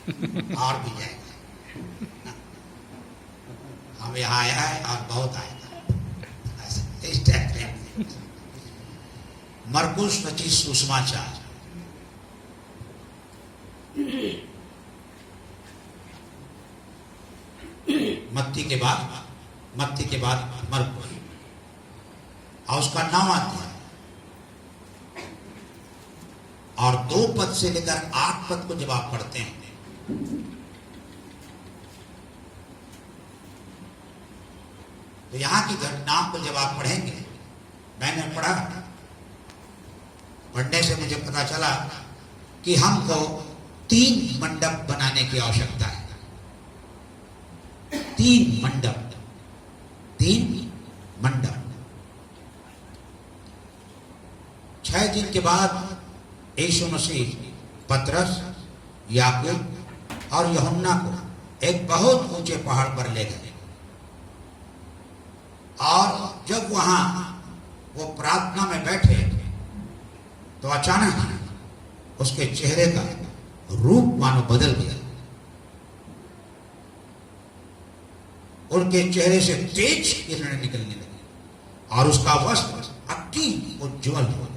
और भी जाएगा। हम यहाँ आया है और बहुत आएगा। इस टाइप के मरकुस 25 सुषमाचार। मत्ती के बाद मरकुस और उसका 9वां अध्याय और 2 पद से लेकर 8 पद को जब आप पढ़ते हैं तो यहां की घटनाओं को जब आप पढ़ेंगे, मैंने पढ़ा, पढ़ने से मुझे पता चला कि हमको 3 मंडप बनाने की आवश्यकता है। 3 मंडप। 6 दिन के बाद यीशु मसीह पतरस, याकूब और यूहन्ना को एक बहुत ऊंचे पहाड़ पर ले गए और जब वहां वो प्रार्थना में बैठे तो अचानक उसके चेहरे का रूप मानो बदल गया। उनके चेहरे से तेज किरणें निकलने लगी और उसका वस्त्र अति उज्ज्वल हो गया।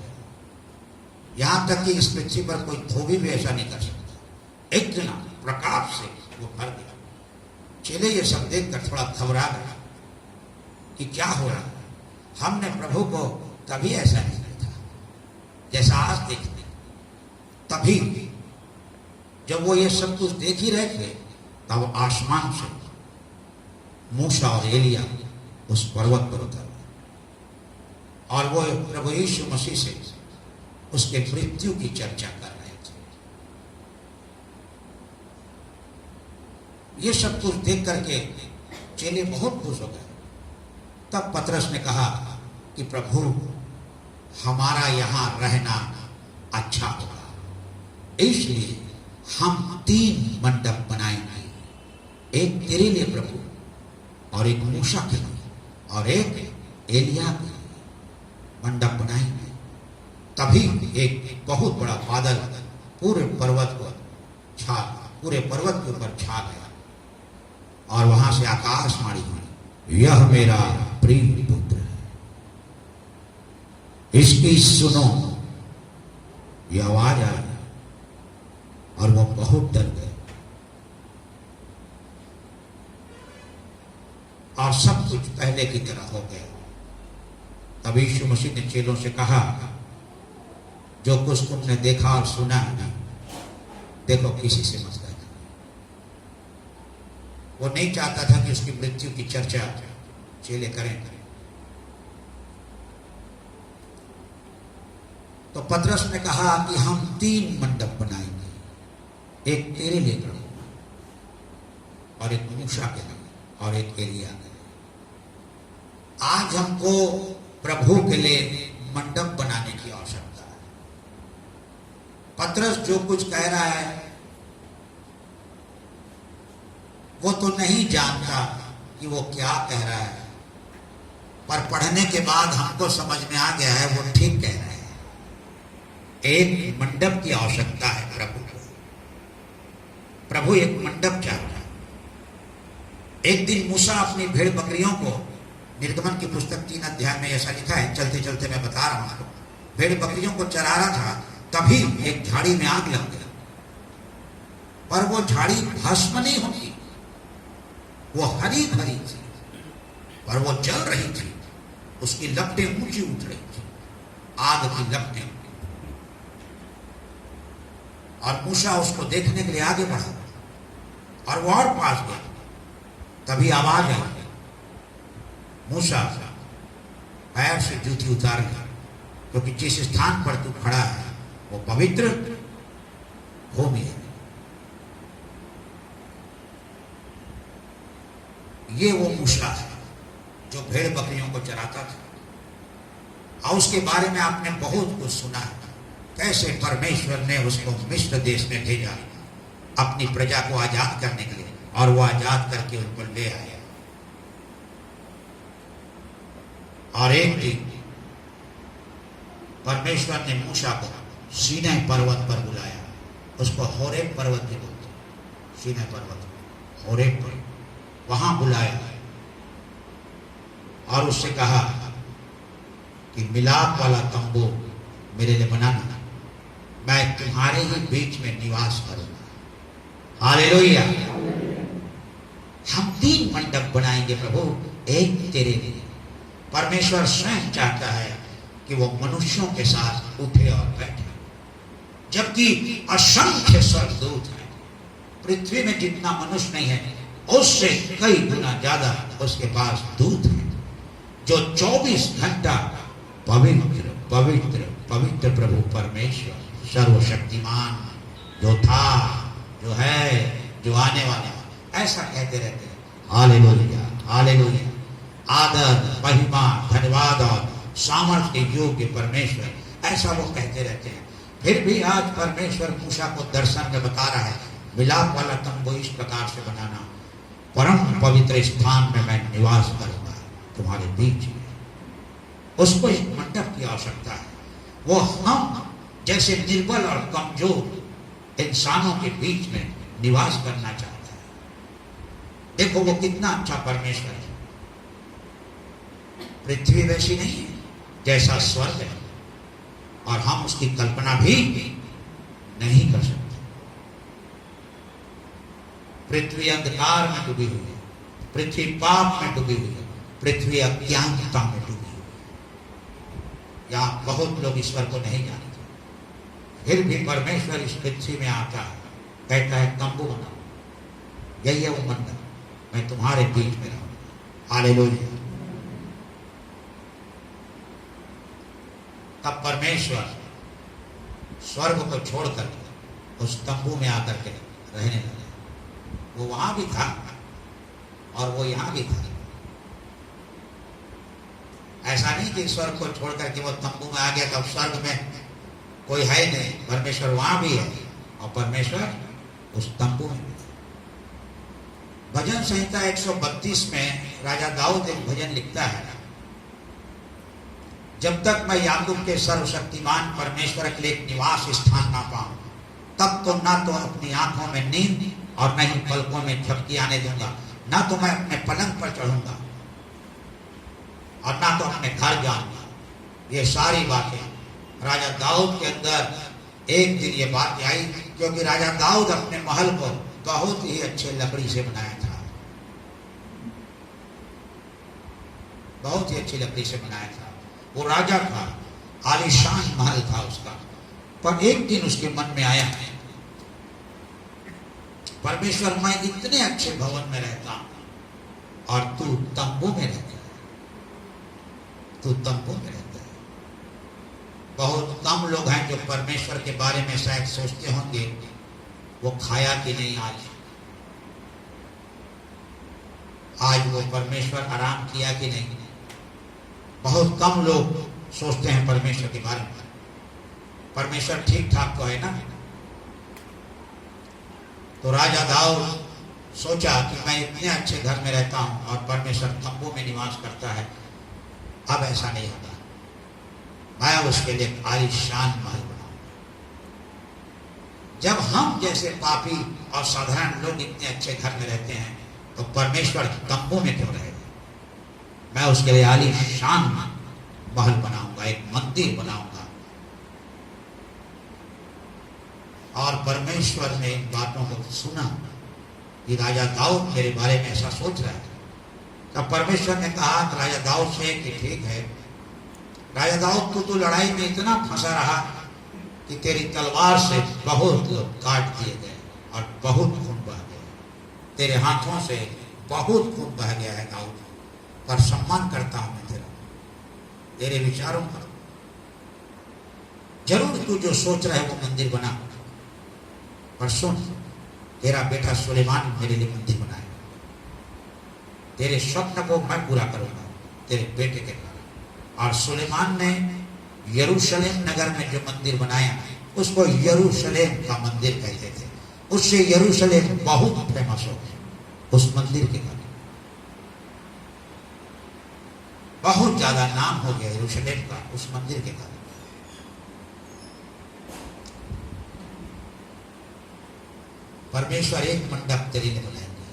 यहां तक कि इस पृथ्वी पर कोई धोबी भी ऐसा नहीं कर सकता, इतना प्रकाश से वो भर गया। चेले ये सब देखकर थोड़ा घबरा गए कि क्या हो रहा है। हमने प्रभु को कभी ऐसा नहीं देखा जैसा आज देखते। तभी जब वो ये सब कुछ देख ही रहे थे तब आसमान से मूसा और एलिया उस पर्वत पर उतर और वो प्रभु यीशु मसीह से उसके मृत्यु की चर्चा कर रहे थे। ये सब कुछ देख करके चेले बहुत खुश हो गए। तब पतरस ने कहा कि प्रभु, हमारा यहां रहना अच्छा होगा, इसलिए हम 3 मंडप बनाएंगे, एक तेरे लिए प्रभु और एक मूसा के लिए और एक एलिया के लिए मंडप बनाएंगे। तभी एक बहुत बड़ा बादल पूरे पर्वत के ऊपर छा गया और वहां से आकाशवाणी हुई, यह मेरा प्रिय पुत्र है, इसकी सुनो। यह आवाज आई और वो बहुत डर गए और सब कुछ पहले की तरह हो गया। तब यीशु मसीह ने चेलों से कहा, जो कुछ तुमने देखा और सुना है ना, देखो किसी से मत कहना। वो नहीं चाहता था कि उसकी मृत्यु की चर्चा चेले करें। तो पतरस ने कहा कि हम 3 मंडप बनाएंगे, एक तेरे लिए प्रभु और एक मूसा के लिए और एक एलिया के लिए। आज हमको प्रभु के लिए मंडप बनाने की आवश्यकता है। पतरस जो कुछ कह रहा है वो तो नहीं जानता कि वो क्या कह रहा है, पर पढ़ने के बाद हमको समझ में आ गया है वो ठीक कह रहा है। एक मंडप की आवश्यकता है प्रभु को। प्रभु एक मंडप चाहता है। एक दिन मूसा अपनी भेड़ बकरियों को, निर्गमन की पुस्तक 3 अध्याय में ऐसा लिखा है, चलते चलते मैं बता रहा हूं, भेड़ बकरियों को चरा रहा था, तभी एक झाड़ी में आग लग गया। पर वो झाड़ी भस्म नहीं होती, वो हरी भरी थी पर वो जल रही थी। उसकी लपटें ऊंची उठ रही थी, आग की लपटें। और मूसा उसको देखने के लिए आगे बढ़ा और वो और पास गया। तभी आवाज आई, मूसा पैर से जूती उतार ले, क्योंकि जिस स्थान पर तू खड़ा है वो पवित्र भूमि है। ये वो मूसा है जो भेड़ बकरियों को चराता था। और उसके बारे में आपने बहुत कुछ सुना है, कैसे परमेश्वर ने उसको मिस्र देश में भेजा अपनी प्रजा को आजाद करने के लिए, और वो आजाद करके उनको ले आया। और एक दिन परमेश्वर ने मूसा को सीनै पर्वत पर बुलाया, उसको होरेब पर्वत भी बोलते। सीनै पर्वत होरेब पर, वहां बुलाया और उससे कहा कि मिलाप वाला तंबू मेरे लिए बनाना, मैं तुम्हारे ही बीच में निवास करूंगा। हालेलुया। हम 3 मंडप बनाएंगे प्रभु, एक तेरे लिए। परमेश्वर स्वयं चाहता है कि वो मनुष्यों के साथ उठे और बैठे, जबकि असंख्य स्वर्गदूत हैं। पृथ्वी में जितना मनुष्य नहीं है उससे कई गुना ज्यादा उसके पास दूत हैं, जो 24 घंटा पवित्र पवित्र पवित्र प्रभु परमेश्वर सर्वशक्तिमान, जो था, जो है, जो आने वाला, ऐसा कहते रहते हैं। Hallelujah hallelujah. आदर महिमा धन्यवाद और सामर्थ्य योग्य परमेश्वर, ऐसा वो कहते रहते हैं। फिर भी आज परमेश्वर मूसा को दर्शन में बता रहा है, मिलाप वाला तंबू इस प्रकार से बनाना, परम पवित्र स्थान में मैं निवास करूंगा तुम्हारे बीच में। उसको एक मंडप की आवश्यकता है। वो हम जैसे निर्बल और कमजोर इंसानों के बीच में निवास करना चाहता है। देखो वो कितना अच्छा परमेश्वर है। पृथ्वी वैसी नहीं है जैसा स्वर्ग है, और हम उसकी कल्पना भी नहीं कर सकते। पृथ्वी अंधकार में डूबी हुई है, पृथ्वी पाप में डूबी हुई है, पृथ्वी अज्ञानता में डूबी हुई है। यहाँ बहुत लोग ईश्वर को नहीं जानते, फिर भी परमेश्वर इस पृथ्वी में आता है, कहता है तंबू बनाओ, यही है वो मंदिर, मैं तुम्हारे बीच में रहूंगा। हालेलुया। तब परमेश्वर स्वर्ग को छोड़कर उस तंबू में आकर के रहने लगा। वो वहां भी था और वो यहां भी था। ऐसा नहीं कि स्वर्ग को छोड़कर के वो तंबू में आ गया, तब स्वर्ग में कोई है नहीं। परमेश्वर वहां भी है और परमेश्वर उस तंबू में भी था। भजन संहिता 132 में राजा दाऊद एक भजन लिखता है, जब तक मैं याकूब के सर्वशक्तिमान परमेश्वर के लिए एक निवास स्थान ना पाऊं, तब तो ना तो अपनी आंखों में नींद और न ही पलकों में झपकी आने दूंगा, ना तो मैं अपने पलंग पर चढ़ूंगा और ना तो अपने घर जाऊंगा। ये सारी बातें राजा दाऊद के अंदर एक दिन ये बात आई, क्योंकि राजा दाऊद अपने महल को बहुत ही अच्छे लकड़ी से बनाया था, बहुत ही अच्छी लकड़ी से बनाया था। वो राजा था, आलीशान महल था उसका। पर एक दिन उसके मन में आया, परमेश्वर मैं इतने अच्छे भवन में रहता हूं और तू तंबू में रहता है, तू तंबू में रहता है। बहुत कम लोग हैं जो परमेश्वर के बारे में शायद सोचते होंगे वो खाया कि नहीं आज वो परमेश्वर आराम किया कि नहीं। बहुत कम लोग सोचते हैं परमेश्वर के बारे में। परमेश्वर ठीक ठाक तो है ना। तो राजा दाऊद सोचा कि मैं इतने अच्छे घर में रहता हूं और परमेश्वर तंबू में निवास करता है, अब ऐसा नहीं होगा, मैं उसके लिए आलीशान महल बनाऊंगा। जब हम जैसे पापी और साधारण लोग इतने अच्छे घर में रहते हैं तो परमेश्वर तंबू में क्यों रहेगा। मैं उसके लिए आलीशान महल बनाऊंगा, एक मंदिर बनाऊंगा। और परमेश्वर ने इन बातों को सुना कि राजा दाऊद मेरे बारे में ऐसा सोच रहा है। तब परमेश्वर ने कहा राजा दाऊद से कि ठीक है राजा दाऊद, तू लड़ाई में इतना फंसा रहा कि तेरी तलवार से बहुत लोग काट दिए गए और बहुत खून बह गया, तेरे हाथों से बहुत खून बह गया है दाऊद, पर सम्मान करता हूं मैं तेरा, तेरे विचारों का। जरूर तू जो सोच रहा है वो मंदिर बना, पर सुन, तेरा बेटा सुलेमान मेरे लिए मंदिर बनाएगा, तेरे स्वप्न को मैं पूरा करूंगा तेरे बेटे के द्वारा। और सुलेमान ने यरूशलेम नगर में जो मंदिर बनाया उसको यरूशलेम का मंदिर कहते थे। उससे यरूशलेम बहुत फेमस हो गया उस मंदिर के कारण, बहुत ज्यादा नाम हो गया यरूशलेम का उस मंदिर के कारण। परमेश्वर एक मंडप तेरे लिए बनाएंगे।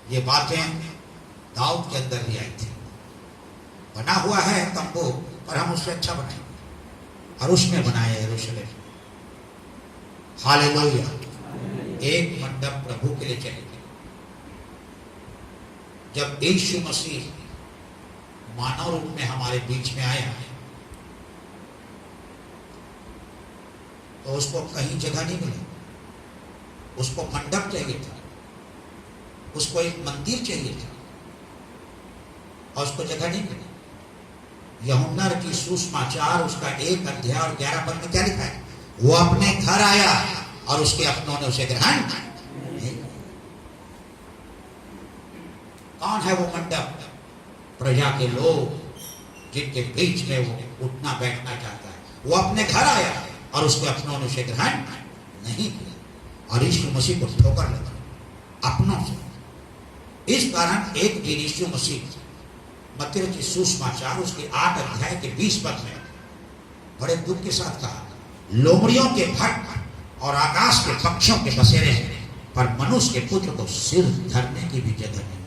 ये बातें दाऊद के अंदर भी आई थी। बना हुआ है तंबू, पर हम उससे अच्छा बनाएंगे, और उसने बनाया यरूशलेम। हालेलुया। एक मंडप प्रभु के लिए चाहिए। जब यीशु मसीह मानव रूप में हमारे बीच में आया तो उसको कहीं जगह नहीं मिली। उसको मंडप चाहिए था, उसको एक मंदिर चाहिए था, और उसको जगह नहीं मिली। यूहन्ना की सुसमाचार उसका 1 अध्याय और 11 पद में क्या लिखा है? वो अपने घर आया और उसके अपनों ने उसे ग्रहण नहीं। कौन है वो मंडप? प्रजा के लोग जिनके बीच में वो उठना बैठना चाहता है। वो अपने घर आया और उसके अपनों ने उसे ग्रहण नहीं किया, और यीशु मसीह को ठोकर लगा अपनों से। इस कारण एक दिन यीशु मसीह मत्ती की सुसमाचार उसके 8 अध्याय के 20 पद में बड़े दुख के साथ कहा, लोमड़ियों के भट्ट और आकाश के पक्षियों के बसेरे हैं, पर मनुष्य के पुत्र को सिर धरने की भी जगह नहीं है।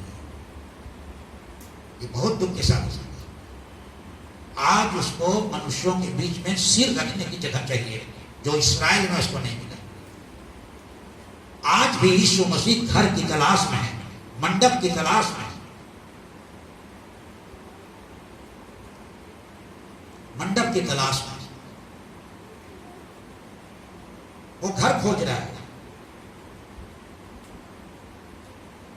ये बहुत दुख के साथ आज उसको मनुष्यों के बीच में सिर रखने की जगह चाहिए, जो इस्राएल में उसको नहीं मिला। आज भी यीशु मसीह घर की तलाश में है, मंडप की तलाश में है, मंडप की तलाश में। वो घर खोज रहा है।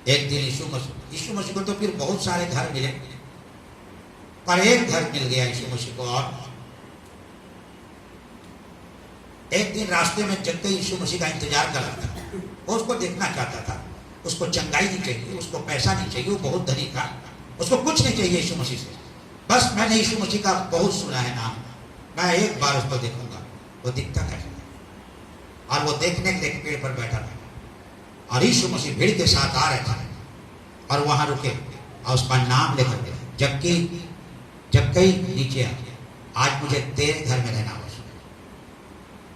एक दिन यीशु मसीह को तो फिर बहुत सारे घर मिले, पर एक घर मिल गया यीशु मसीह को। और एक दिन रास्ते में जगते यीशु मसीह का इंतजार कर रहा था। वो उसको देखना चाहता था। उसको चंगाई नहीं चाहिए, उसको पैसा नहीं चाहिए, वो बहुत धनी था, उसको कुछ नहीं चाहिए यीशु मसीह से। बस मैंने यीशु मसीह का बहुत सुना है नाम, मैं एक बार उसको देखूंगा, वो दिखता कैसे। और वो देखने के लिए पेड़ पर बैठा था, और यीशु मसीह भीड़ के साथ आ रहे थे, और वहां रुके और उसका नाम लेकर गए, जबकि नीचे आ गया, आज मुझे तेरे घर में रहना आवश्यक है।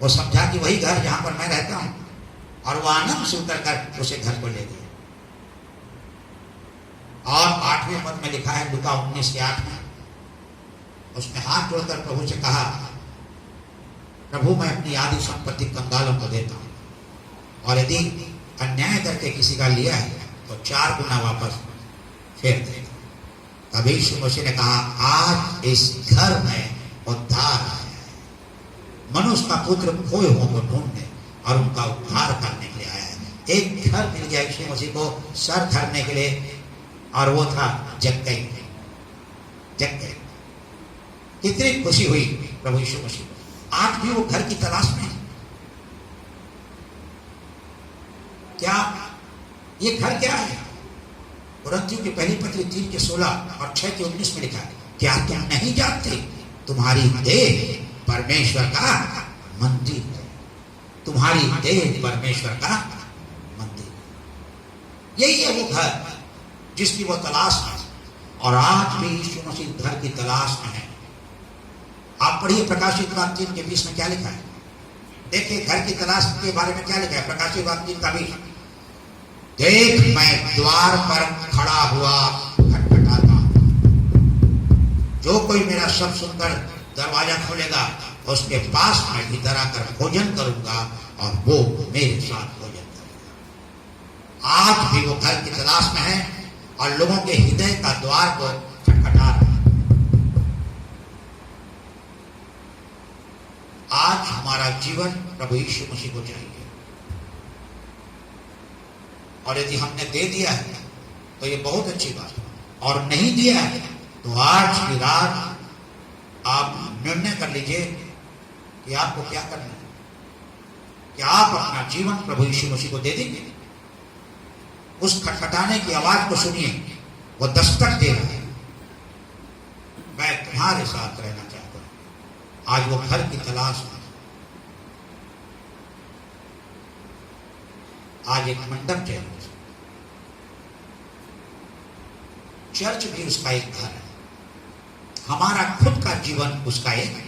वो समझा कि वही घर जहां पर मैं रहता हूं, और वो आनंद से उतर कर उसे घर को ले गए। और 8वें पद में लिखा है, लूका 19:8 में, उसने हाथ जोड़कर प्रभु से कहा, प्रभु मैं अपनी आधी संपत्ति कंगालों को देता हूं, और यदि अन्याय करके किसी का लिया है तो 4 गुना वापस फेर देगा। तब यीशु मसीह ने कहा, आज इस घर में उद्धार आया है। मनुष्य का पुत्र खोए हुओं को ढूंढने और उनका उद्धार करने के लिए आया है। एक घर मिल गया यीशु मसीह को सर धरने के लिए, और वो था जक्कई। कितनी खुशी हुई प्रभु यीशु मसीह को। आज भी वो घर की तलाश में है। क्या ये घर क्या है? कुरिन्थियों की पहली पत्री 3:16 और 6:19 में लिखा है, क्या तुम नहीं जानते तुम्हारी देह परमेश्वर का मंदिर है? तुम्हारी देह परमेश्वर का मंदिर। यही है वो घर जिसकी वो तलाश है, और आज भी यीशु मसीह घर की तलाश में है। आप पढ़िए प्रकाशित वाक्य 3:20 में क्या लिखा है। देखिए घर की तलाश के बारे में क्या लिखा है प्रकाशित वाक्य का भी। देख मैं द्वार पर खड़ा हुआ खटखटाता हूं, जो कोई मेरा शब्द सुनकर दरवाजा खोलेगा उसके पास मैं भीतर आकर भोजन करूंगा और वो मेरे साथ भोजन करेगा। आज भी वो घर की तलाश में है और लोगों के हृदय का द्वार को खटखटा रहा है। आज हमारा जीवन प्रभु यीशु मसीह को चाहिए, और यदि हमने दे दिया है तो ये बहुत अच्छी बात है, और नहीं दिया है तो आज की रात आप निर्णय कर लीजिए कि आपको क्या करना है। क्या आप अपना जीवन प्रभु यीशु मसीह को दे देंगे? उस खटखटाने की आवाज को सुनिए, वो दस्तक दे रहा है, मैं तुम्हारे साथ रहना चाहता हूं। आज वो घर की तलाश में, आज एक मंडप चाहिए। चर्च भी उसका एक घर है, हमारा खुद का जीवन उसका एक घर,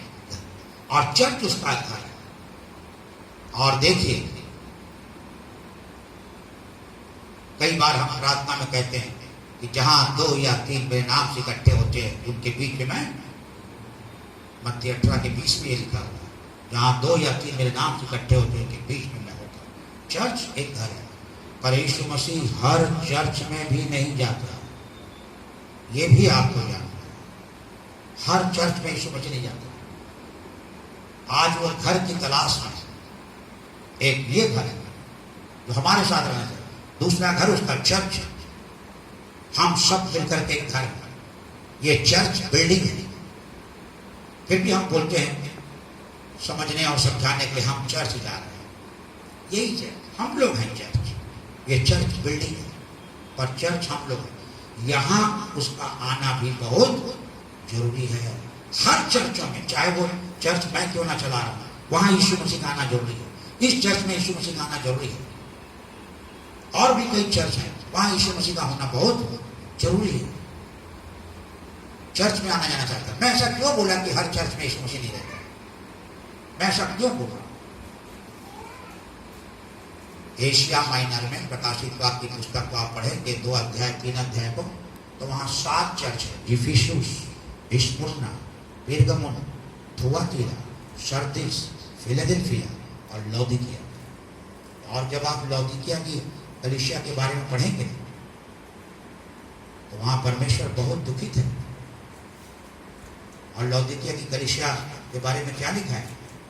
और चर्च उसका घर है। और देखिए, कई बार हम प्रार्थना में कहते हैं कि जहां 2 या 3 मेरे नाम से इकट्ठे होते हैं उनके बीच में मैं, मत्ती 18 के 20 में ये लिखा हुआ है, जहां 2 या 3 मेरे नाम से इकट्ठे होते हैं उनके बीच में मैं होता हूं। चर्च एक घर है, पर यीशु मसीह हर चर्च में भी नहीं जाता, ये भी आपको जानना है। हर चर्च में यीशु मसीह नहीं जाता। आज वो घर की तलाश में, एक ये घर है जो हमारे साथ रहना चाहिए, दूसरा घर उसका चर्च है। हम सब मिलकर के एक घर है, ये चर्च बिल्डिंग है। फिर भी हम बोलते हैं समझने और समझाने के लिए हम चर्च जा रहे हैं, यही चर्च, हम लोग हैं चर्च, ये चर्च बिल्डिंग है, पर चर्च हम लोग हैं। यहाँ उसका आना भी बहुत जरूरी है। हर चर्चों में, चाहे वो चर्च मैं क्यों ना चला रहा हूं, वहां यीशु मसीह का आना जरूरी है। इस चर्च में यीशु मसीह का आना जरूरी है। और भी कई चर्च हैं, वहां यीशु मसीह का होना बहुत जरूरी है। चर्च में आना जाना चाहता है। मैं ऐसा क्यों बोला कि हर चर्च में यीशु मसीह नहीं रहता? मैं ऐसा क्यों बोला? एशिया माइनर में प्रकाशित वाक्य की पुस्तक को आप पढ़ेंगे 2 अध्याय 3 अध्याय को, तो वहां 7 चर्च है। इफिसुस, स्मुर्ना, पेरगमुन, थुआतीरा, सरदीस, फिलाडेल्फिया और लौदीकिया। और जब आप लौदीकिया की कलीसिया के बारे में पढ़ेंगे तो वहां परमेश्वर बहुत दुखित है। और लौदीकिया की कलीसिया के बारे में क्या लिखा है?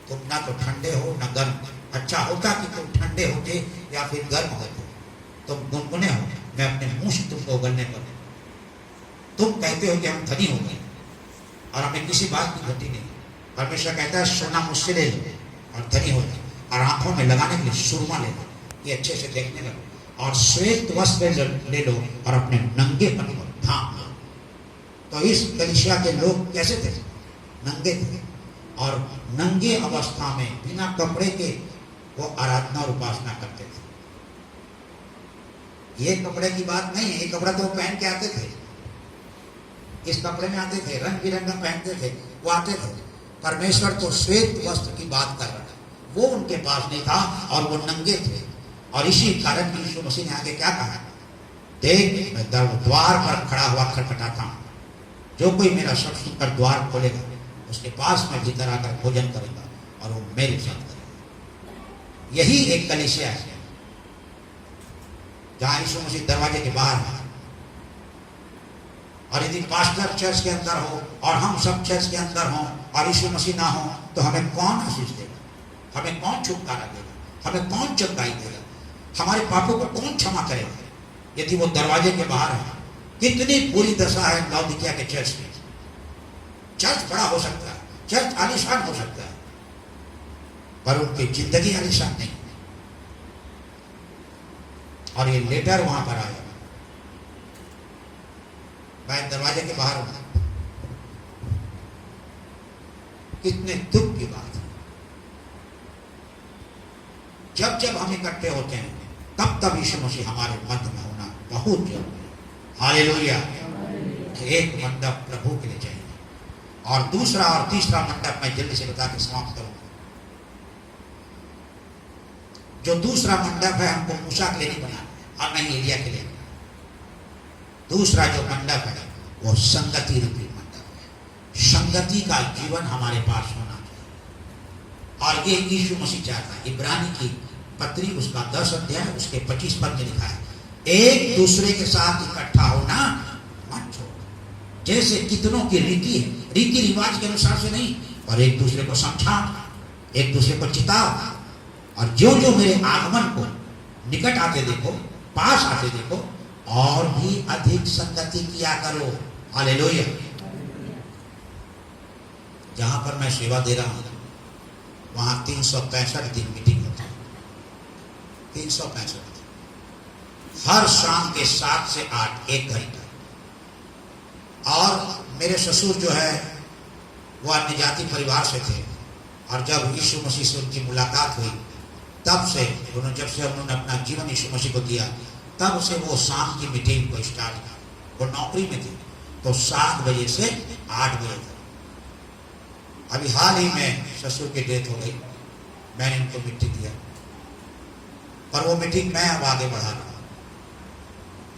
तुम ना तो ठंडे हो ना गर्म। अच्छा होता कि तुम ठंडे होते या फिर गर्म होते, तुम गुनगुने हो, मैं अपने मुंह से तुमको उगलने पर। तुम कहते हो कि हम धनी हो गए और हमें किसी बात की घटी नहीं। परमेश्वर कहता है सोना मुझसे ले लो और धनी हो जाओ, और आंखों में लगाने के लिए सुरमा ले लो, ये अच्छे से देखने लगो, और श्वेत वस्त्र ले लो और अपने नंगेपन को ढांप लो। तो इस कलीसिया के लोग कैसे थे? नंगे थे, और नंगे अवस्था में बिना कपड़े के वो आराधना और उपासना करते थे। ये कपड़े की बात नहीं है, ये कपड़ा तो वो पहन के आते थे, इस कपड़े में आते थे, रंग बिरंगा पहनते थे, वो आते थे। परमेश्वर तो श्वेत वस्त्र की बात कर रहा है, वो उनके पास नहीं था और वो नंगे थे। और इसी कारण यीशु मसीह ने आगे क्या कहा? देख, मैं द्वार पर खड़ा हुआ खटखटाता हूं, जो कोई मेरा शब्द सुनकर द्वार खोलेगा उसके पास मैं भीतर आकर भोजन करूंगा और वो मेरे साथ करेगा। यही एक कलीसिया है जहां यीशु मसीह दरवाजे के बाहर है। और यदि पास्टर चर्च के अंदर हो और हम सब चर्च के अंदर हों और यीशु मसीह ना हो, तो हमें कौन आशीष देगा? हमें कौन छुटकारा देगा? हमें कौन चंगाई देगा? हमारे पापों को कौन क्षमा करेगा यदि वो दरवाजे के बाहर है? कितनी बुरी दशा है लौदीकिया के चर्च में। चर्च बड़ा हो सकता है, चर्च आलीशान हो सकता है, पर उनकी जिंदगी आलीशान नहीं। और ये लेटर वहां पर आया, मैं दरवाजे के बाहर हूं। कितने दुख की बात है। जब जब हम इकट्ठे होते हैं तब तब यीशु मसीह हमारे मध्य में होना बहुत जरूरी है। हालेलुया। एक मंडप प्रभु के लिए चाहिए, और दूसरा और तीसरा मंडप मैं जल्दी से बता के समाप्त करूंगा। जो दूसरा मंडप है हमको मूसा के लिए नहीं बनाना और नहीं एलिया के लिए। दूसरा जो मंडप है वो संगति रूपी मंडप है। संगति का जीवन हमारे पास होना चाहिए, और ये यीशु मसीह चाहता है। इब्रानी की पत्री उसका 10 अध्याय उसके 25 पद में लिखा है, एक दूसरे के साथ इकट्ठा होना मत छोड़ो, जैसे कितनों की रीति है, रीति रिवाज के अनुसार से नहीं, और एक दूसरे को समझा, एक दूसरे को चिताओ, और जो जो मेरे आगमन को निकट आते देखो, पास आते देखो, और भी अधिक संगति किया करो। हालेलुया। जहां पर मैं सेवा दे रहा हूं वहां 365 दिन मीटिंग होती है। 365 हर शाम के 7 से 8 1 घंटा। और मेरे ससुर जो है वो अन्य जाति परिवार से थे, और जब यीशु मसीह से उनकी मुलाकात हुई तब से जब से उन्होंने अपना जीवन यीशु मसीह को दिया, तब से वो शाम की मीटिंग को स्टार्ट किया। वो नौकरी में थे तो 7 बजे से 8 बजे तक। अभी हाल ही में ससुर की डेथ हो गई, मैंने उनको मीटिंग दिया, पर वो मीटिंग मैं अब आगे बढ़ा रहा हूं।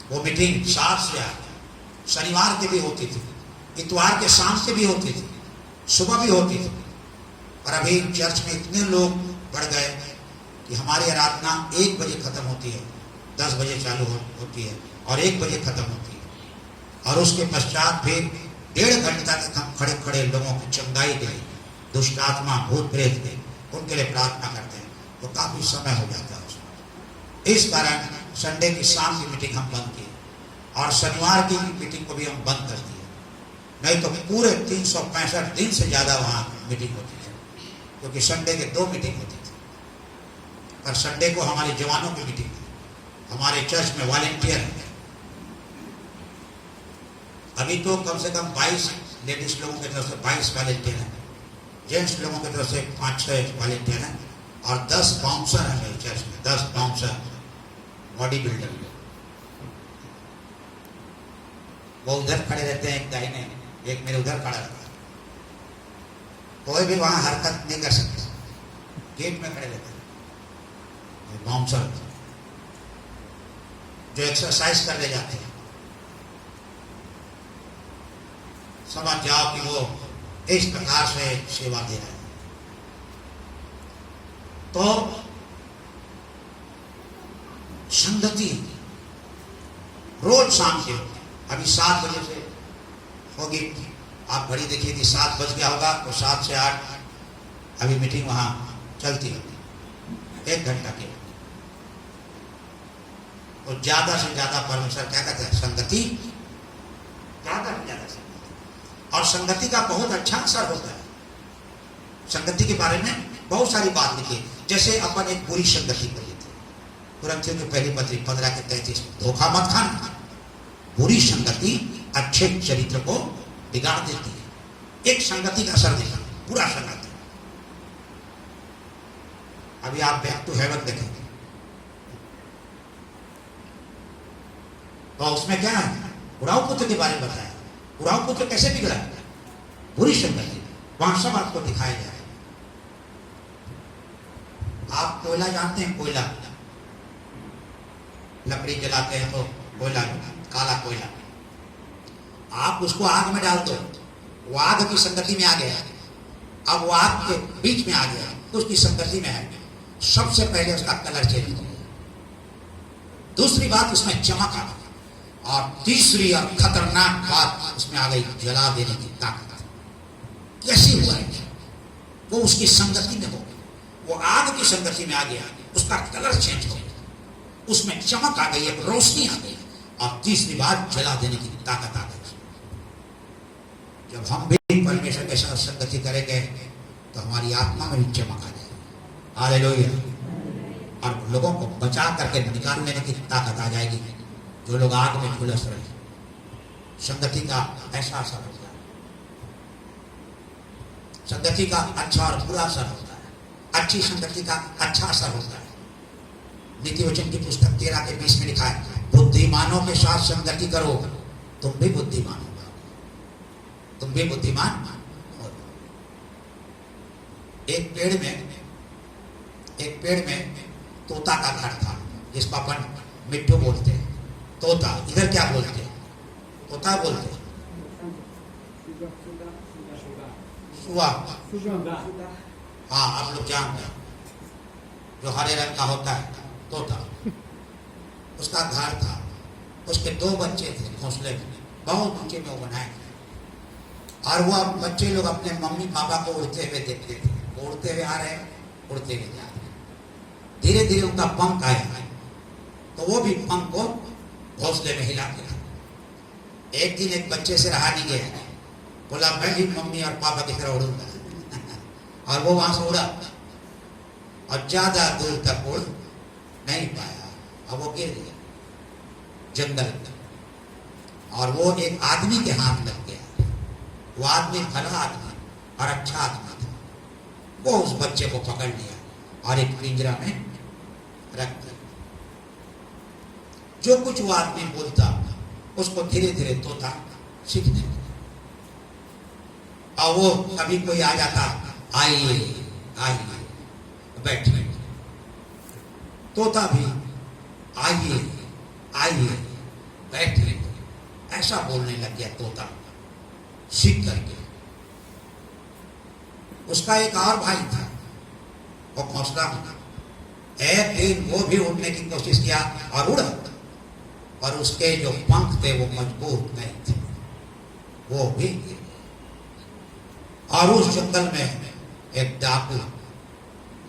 वो मीटिंग 7 से 8 शनिवार के भी होती थी, इतवार के शाम से भी होती थी, सुबह भी होती थी। पर अभी चर्च में इतने लोग बढ़ गए कि हमारी आराधना 1 बजे खत्म होती है, 10 बजे चालू होती है और 1 बजे खत्म होती है। और उसके पश्चात फिर 1.5 घंटा तक हम खड़े खड़े लोगों की चंगाई के लिए, दुष्ट आत्मा भूत प्रेत के, उनके लिए प्रार्थना करते हैं, तो काफी समय हो जाता है उसमें। इस कारण संडे की शाम की मीटिंग हम बंद की और शनिवार की मीटिंग को भी हम बंद कर दिए, नहीं तो पूरे 365 दिन से ज्यादा वहां मीटिंग होती है, क्योंकि संडे के 2 मीटिंग होती थी। पर संडे को हमारे जवानों की मीटिंग है, हमारे चर्च में वॉलेंटियर है। अभी तो कम से कम 22 लेडीज लोगों की तरफ से 22 वॉलेंटियर हैं, जेंट्स लोगों की तरफ से 5-6 वॉलेंटियर हैं और 10 बाउंसर हैं मेरे चर्च में, 10 बाउंसर बॉडी बिल्डर। वो उधर खड़े रहते हैं, एक दाहिने, एक मेरे उधर खड़ा रहता है, कोई भी वहां हरकत नहीं कर सकता, गेट में खड़े रहते हैं बाउंसर, जो एक्सरसाइज करने जाते हैं। समझ जाओ कि वो इस प्रकार से सेवा दे रहे हैं। तो संगति रोज शाम के, अभी 7 बजे से होगी, आप घड़ी देखिए कि 7 बज गया होगा, तो 7 से 8 अभी मीटिंग वहां चलती होगी 1 घंटा की। तो ज्यादा से ज्यादा परमेश्वर क्या कहते हैं, संगति, ज्यादा से ज्यादा संगति। और संगति का बहुत अच्छा असर होता है। संगति के बारे में बहुत सारी बात लिखी, जैसे अपन एक बुरी संगति कर लेते हैं, कुरिन्थियों की पहली पत्री 15:33, धोखा मत खाना, बुरी संगति अच्छे चरित्र को बिगाड़ देती है। एक संगति का असर देखा, बुरा संगति। अभी आप बैक टू हेवन देखेंगे तो उसमें क्या है, उड़ाऊ पुत्र के बारे में बताया। उड़ाऊ पुत्र कैसे बिगड़ा, बुरी संगति, वहां सब आपको दिखाया जाए। आप कोयला जानते हैं, कोयला, लकड़ी जलाते हैं तो कोयला, काला कोयला, आप उसको आग में डाल दो, वो आग की संगति में आ गया, अब वो आग के बीच में आ गया, उसकी संगति में है, सबसे पहले उसका कलर चेंज हो गया। दूसरी बात, उसमें चमक आ गई। और तीसरी और खतरनाक बात उसमें आ गई, जला देने की ताकत। कैसी हुआ है, वो उसकी संगति में हो गई, वो आग की संगति में आ गया, उसका कलर चेंज हो गया, उसमें चमक आ गई, एक रोशनी आ गई। और तीसरी बात, जला देने की ताकत आ गई। जब हम भी परमेश्वर के साथ संगति करेंगे तो हमारी आत्मा में भी चमक आ जाएगी। हालेलुया। और लोगों को बचा करके निकाल लेने की ताकत आ जाएगी, जो लोग आग में झुलस रहे। संगति का ऐसा असर होता है, संगति का अच्छा और बुरा असर होता है। अच्छी संगति का अच्छा असर होता है। नीति वचन की पुस्तक 13:20 में लिखा है, बुद्धिमानों के साथ संगति करो, तुम भी बुद्धिमान होगा, तुम भी बुद्धिमान हो। एक पेड़ में तोता का घर था, जिसको अपन मिट्टू बोलते हैं। तोता, इधर क्या बोलते हैं, तोता बोलते हैं, सुआ, हाँ आप लोग जानते हैं, जो हरे रंग का होता है, तोता। उसका घर था, उसके 2 बच्चे थे घोंसले में, बहुत ऊंचे में वो बनाए थे। और वो बच्चे लोग अपने मम्मी पापा को उड़ते हुए देखते थे, उड़ते हुए आ रहे हैं, उड़ते हुए जा रहे हैं। धीरे धीरे उनका पंख आया, तो वो भी पंख को घोंसले में हिला दिया। एक दिन एक बच्चे से रहा नहीं गया, बोला मैं भी मम्मी और पापा की तरह उड़ूंगा। और वो वहां से उड़ा और ज्यादा दूर तक उड़ नहीं पाया, अब वो गिर गया जंगल में। और वो एक आदमी के हाथ लग गया। वो आदमी भला आदमी और अच्छा आदमी था। वो उस बच्चे को पकड़ लिया और एक पिंजरा में रख दिया। जो कुछ वो आदमी बोलता उसको धीरे धीरे तोता सीखने लगा। और वो कभी कोई आ जाता, आइए आइए, बैठिए। तोता भी आइए आइए बैठिए ऐसा बोलने लग गया तोता सीख करके। उसका एक और भाई था, वो घोंसला में। एक दिन वो भी उड़ने की कोशिश किया और उड़ा, पर उसके जो पंख थे वो मजबूत नहीं थे, वो भी। और उस जंगल में एक डाकू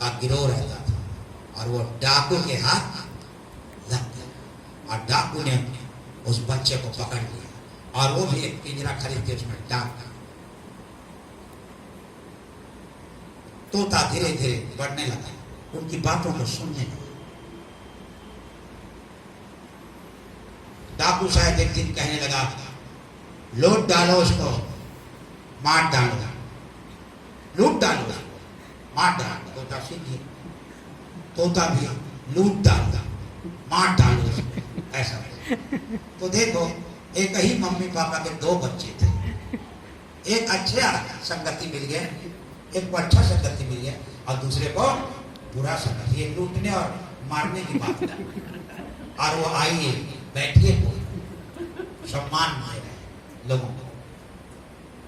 का गिरोह रहता था और वो डाकू के हाथ लग गया और डाकू ने उस बच्चे को पकड़ लिया और वो भी एक पिंजरा खरीद के उसमें डाल दिया। तोता धीरे धीरे बढ़ने लगा, उनकी बातों को सुनने लगा। डाकू शायद एक दिन कहने लगा, लूट डालो उसको, मार डालो, लूट डालो, मार डालो। तोता सीख गया, तोता भी लूट डालो, मार डालो ऐसा। तो देखो, एक ही मम्मी पापा के दो बच्चे थे, एक अच्छा संगति मिल गया, एक को अच्छा संगति मिल गया और दूसरे को बुरा संगति। ये लूटने और मारने की बात है। और वो आइए बैठिए सम्मान दे रहे लोगों को।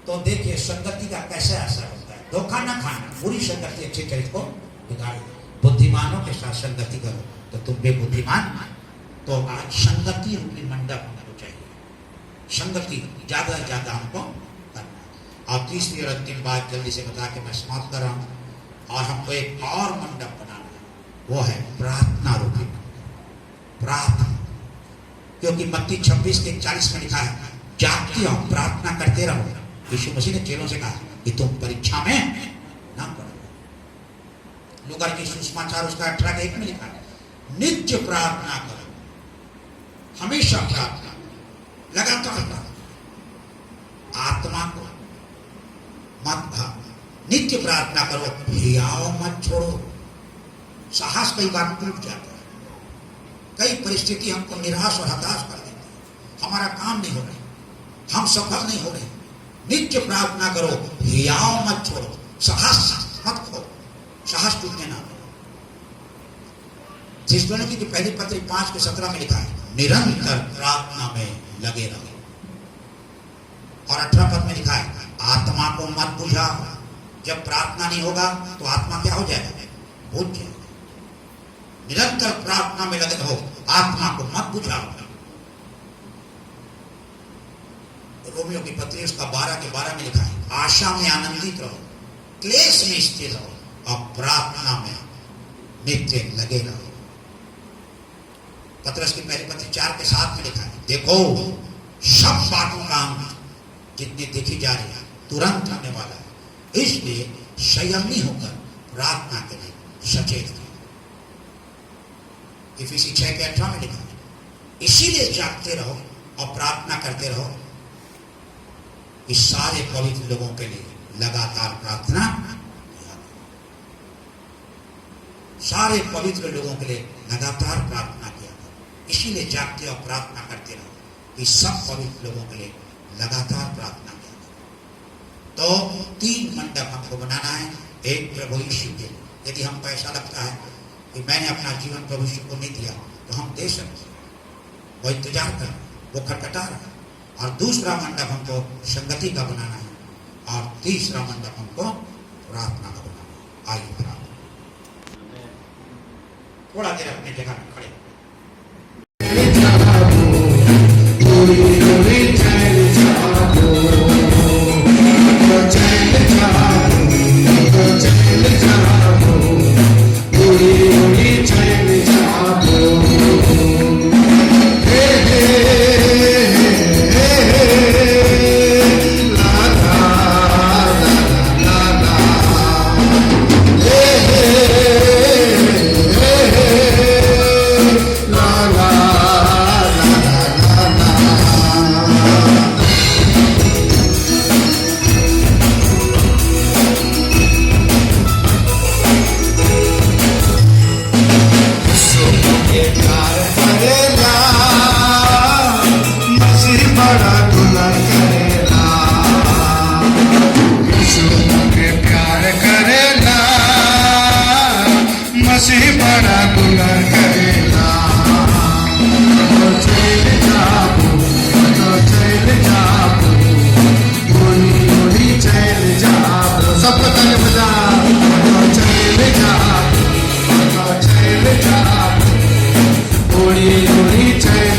तो देखिए संगति का कैसे असर होता है। धोखा ना खाना, बुरी संगति अच्छे चरित्र को बिगाड़। बुद्धिमानों के साथ संगति करो तो तुम भी बुद्धिमान। तो आज संगति रूपी मंडप हमको चाहिए, संगति ज्यादा से ज्यादा हमको करना। और तीसरी और अंतिम बात जल्दी से बता के मैं समाप्त कर रहा हूँ। और हमको एक और मंडप बनाना है, वो है प्रार्थना रूपी मंडप। प्रार्थना, क्योंकि मत्ती 26:40 में लिखा है, जागते रहो, प्रार्थना करते रहो। यीशु मसीह ने चेलों से कहा कि तुम परीक्षा में ना पड़ो। लूका की सुसमाचार उसका 18:1 में लिखा है, नित्य प्रार्थना करो, हमेशा प्रार्थना, लगातार प्रार्थना, आत्मा को मत भागो, नित्य प्रार्थना करो, हियाव मत छोड़ो। साहस कई बार टूट जाता है, कई परिस्थिति हमको निराश और हताश कर देती है, हमारा काम नहीं हो रहा, हम सफल नहीं हो रहे। नित्य प्रार्थना करो, हियाव मत छोड़ो, साहस मत खो, साहस टूटने ना दो। थिस्सलुनीकि की पहली पत्री 5:17 में लिखा है, निरंतर प्रार्थना में लगे रहो। और 18 पद में लिखा है, आत्मा को मत बुझाओ। जब प्रार्थना नहीं होगा तो आत्मा क्या हो जाएगा? बुझ जाएगा। निरंतर प्रार्थना में लगे रहो, आत्मा को मत बुझाओ। रोमियो की पत्री उसका 12:12 में लिखा है, आशा में आनंदित रहो, क्लेश में स्थिर रहो और प्रार्थना में नित्य लगे रहो। पत्रस की पहली पत्री 4:7 में लिखा है, देखो सब बातों का अंत जितनी देखी जा रही है तुरंत होने वाला है, इसलिए संयमी होकर प्रार्थना के लिए सचेत रहो। इफिसी 6:18 में लिखा है, इसीलिए जागते रहो और प्रार्थना करते रहो कि सारे पवित्र लोगों के लिए लगातार प्रार्थना, सारे पवित्र लोगों के लिए लगातार प्रार्थना किया करो। इसीलिए जागते और प्रार्थना करते रहो कि सब पवित्र लोगों के लिए लगातार प्रार्थना किया करो। तो 3 मंडप हमको बनाना है। एक प्रभु यीशु के लिए, यदि हमको ऐसा लगता है कि मैंने अपना जीवन प्रभु यीशु को नहीं दिया तो हम दे सकते हैं, वो इंतजार कर, वो खटखटा रहा है। और दूसरा मंडप हमको संगति का बनाना है और तीसरा मंडप हमको प्रार्थना का बनाना है। आइए प्रार्थना, थोड़ा देर अपनी जगह में खड़े। थोड़ी थोड़ी चैन